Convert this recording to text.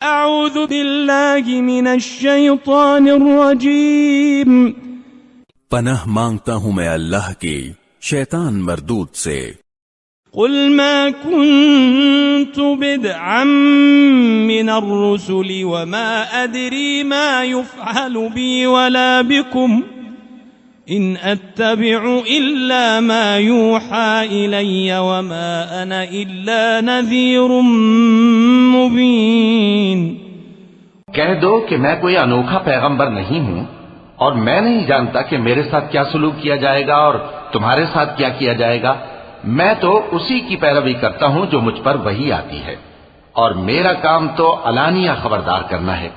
अऊज़ु बिल्लाहि मिनश शैतानिर रजीम। पनाह मांगता हूं मैं अल्लाह की शैतान मरदूद से। कुल मा कुन्तु बिदअम मिनर रुसुलि वमा अदरी मा युफ़अलु बी वला बिकुम इन अत्तबिउ इल्ला मा यूहा इलय्या वमा अना इल्ला नज़ीरुम मुबीन। कह दो कि मैं कोई अनोखा पैगंबर नहीं हूं और मैं नहीं जानता कि मेरे साथ क्या सलूक किया जाएगा और तुम्हारे साथ क्या किया जाएगा। मैं तो उसी की पैरवी करता हूं जो मुझ पर वही आती है और मेरा काम तो अलानिया खबरदार करना है।